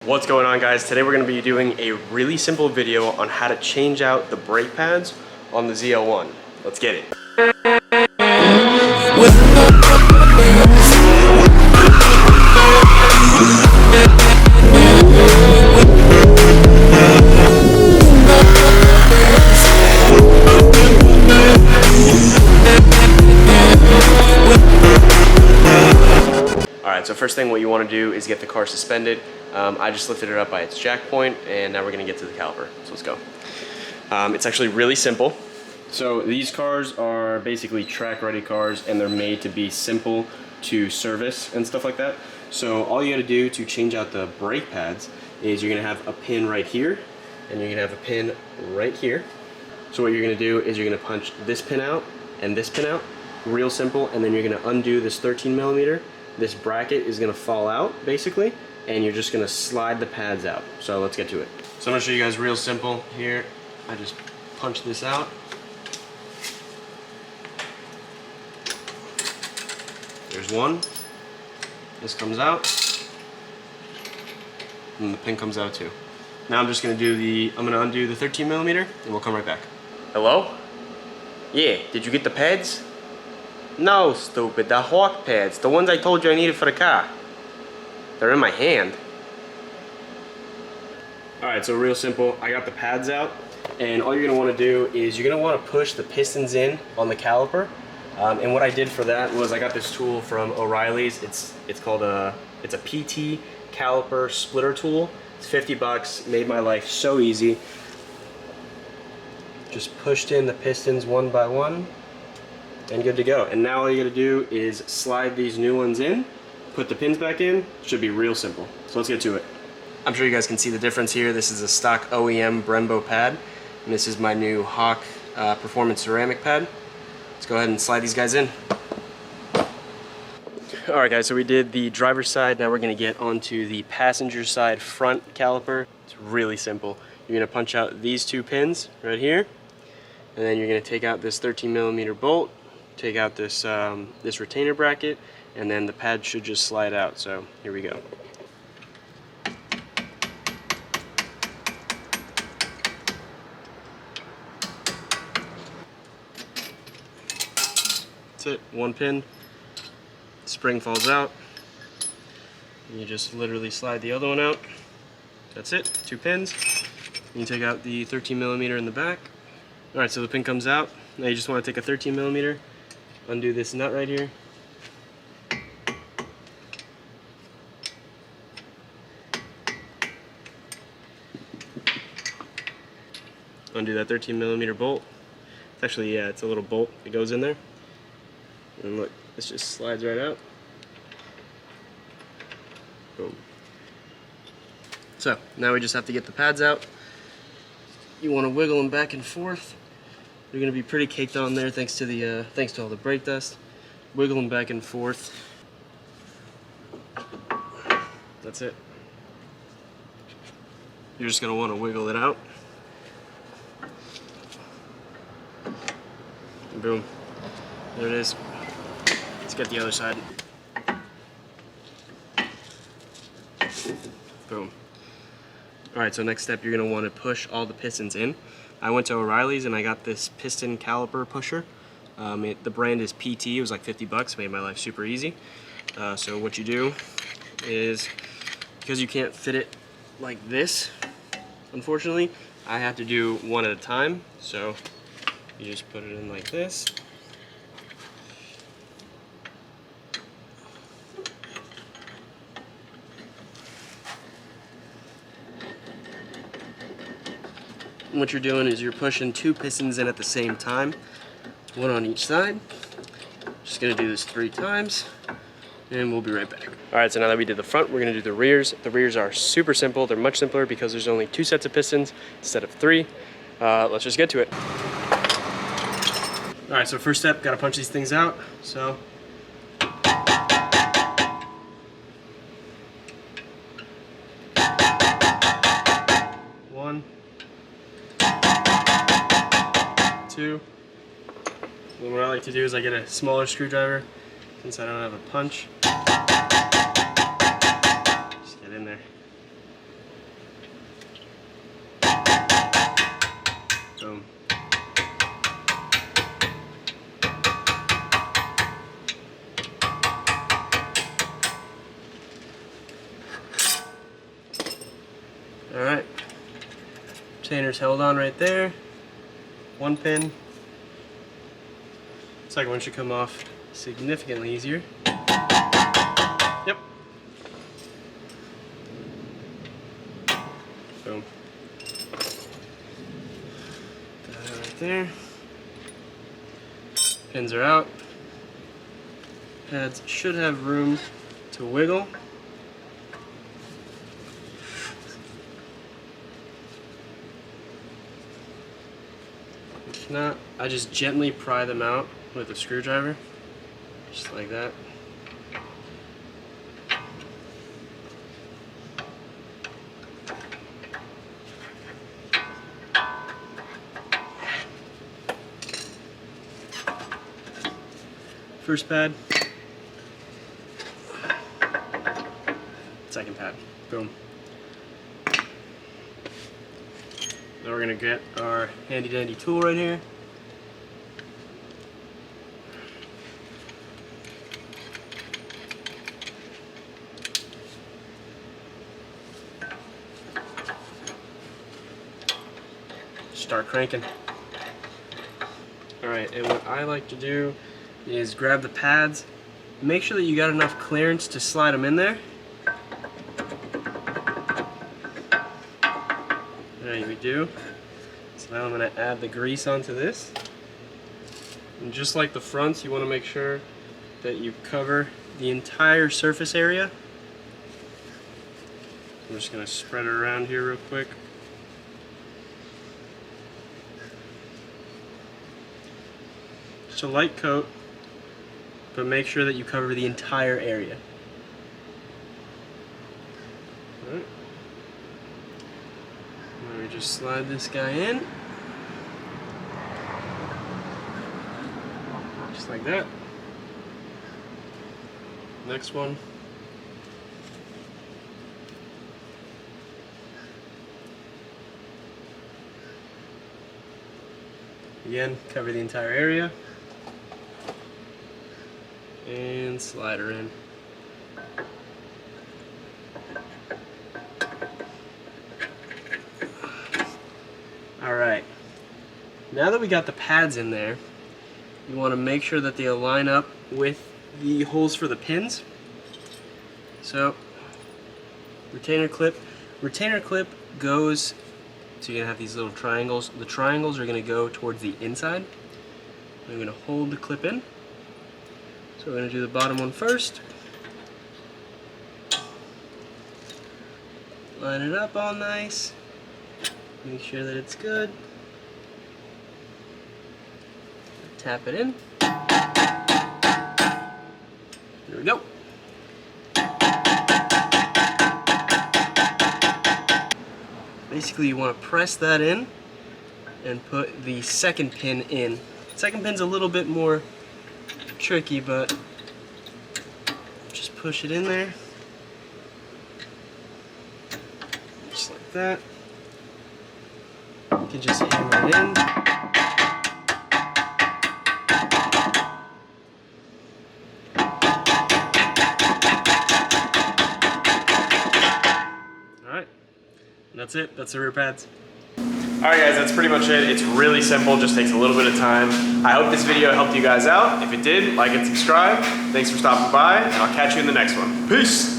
What's going on, guys? Today we're going to be doing a really simple video on how to change out the brake pads on the ZL1. Let's get it. Alright, so first thing what you want to do is get the car suspended. I just lifted it up by its jack point, and now we're going to get to the caliper. So let's go. It's actually really simple. So these cars are basically track-ready cars, and they're made to be simple to service and stuff like that. So all you got to do to change out the brake pads is you're going to have a pin right here, and you're going to have a pin right here. So what you're going to do is you're going to punch this pin out and this pin out. Real simple. And then you're going to undo this 13mm. This bracket is going to fall out, basically, and you're just going to slide the pads out. So let's get to it. So I'm going to show you guys real simple here. I just punch this out. There's one. This comes out. And the pin comes out too. Now I'm just going to undo the 13mm, and we'll come right back. Hello? Yeah, did you get the pads? No, stupid, the Hawk pads, the ones I told you I needed for the car. They're in my hand. Alright, so real simple, I got the pads out, and all you're going to want to do is you're going to want to push the pistons in on the caliper. And what I did for that was I got this tool from O'Reilly's. It's a PT caliper splitter tool. It's 50 bucks, made my life so easy. Just pushed in the pistons one by one, and good to go. And now all you gotta do is slide these new ones in, put the pins back in. Should be real simple. So let's get to it. I'm sure you guys can see the difference here. This is a stock OEM Brembo pad, and this is my new Hawk Performance ceramic pad. Let's go ahead and slide these guys in. Alright guys, so we did the driver's side. Now we're gonna get onto the passenger side front caliper. It's really simple. You're gonna punch out these two pins right here, and then you're gonna take out this 13mm bolt, take out this this retainer bracket, and then the pad should just slide out. So here we go. That's it, one pin, spring falls out, and you just literally slide the other one out. That's it, two pins. You take out the 13mm in the back. Alright, so the pin comes out. Now you just want to take a 13mm, undo this nut right here. Undo that 13mm bolt. It's actually, yeah, it's a little bolt that goes in there. And look, this just slides right out. Boom. So, now we just have to get the pads out. You want to wiggle them back and forth. They're going to be pretty caked on there thanks to all the brake dust. Wiggle them back and forth. That's it. You're just going to want to wiggle it out. And boom. There it is. Let's get the other side. Boom. Alright, so next step, you're going to want to push all the pistons in. I went to O'Reilly's and I got this piston caliper pusher. The brand is PT. It was like 50 bucks. Made my life super easy. So what you do is, because you can't fit it like this, unfortunately, I have to do one at a time. So you just put it in like this. And what you're doing is you're pushing two pistons in at the same time, one on each side. Just gonna do this 3 times, and we'll be right back. All right, so now that we did the front, we're gonna do the rears. The rears are super simple. They're much simpler because there's only 2 sets of pistons instead of 3. Let's just get to it. All right, so first step, gotta punch these things out. So. One. 2. And what I like to do is I get a smaller screwdriver since I don't have a punch. Just get in there. Boom. All right, retainer's held on right there. One pin. Second one should come off significantly easier. Yep. Boom. That right there. Pins are out. Pads should have room to wiggle. If not, I just gently pry them out with a screwdriver, just like that. First pad, second pad, boom. Now we're gonna get our handy dandy tool right here. Start cranking. Alright, and what I like to do is grab the pads, make sure that you got enough clearance to slide them in there. There we do. So now I'm going to add the grease onto this. And just like the fronts, you want to make sure that you cover the entire surface area. I'm just going to spread it around here real quick. Just a light coat, but make sure that you cover the entire area. Alright. Now we just slide this guy in. Just like that. Next one. Again, cover the entire area. And slide her in. Alright, now that we got the pads in there, you want to make sure that they align up with the holes for the pins. So, retainer clip goes, so you're going to have these little triangles. The triangles are going to go towards the inside. I'm going to hold the clip in. So we're going to do the bottom one first. Line it up all nice. Make sure that it's good. Tap it in. There we go. Basically you want to press that in and put the second pin in. Second pin's a little bit more tricky, but just push it in there, just like that. You can just hammer it in. Alright, that's it. That's the rear pads. Alright guys, that's pretty much it. It's really simple, just takes a little bit of time. I hope this video helped you guys out. If it did, like and subscribe. Thanks for stopping by, and I'll catch you in the next one. Peace!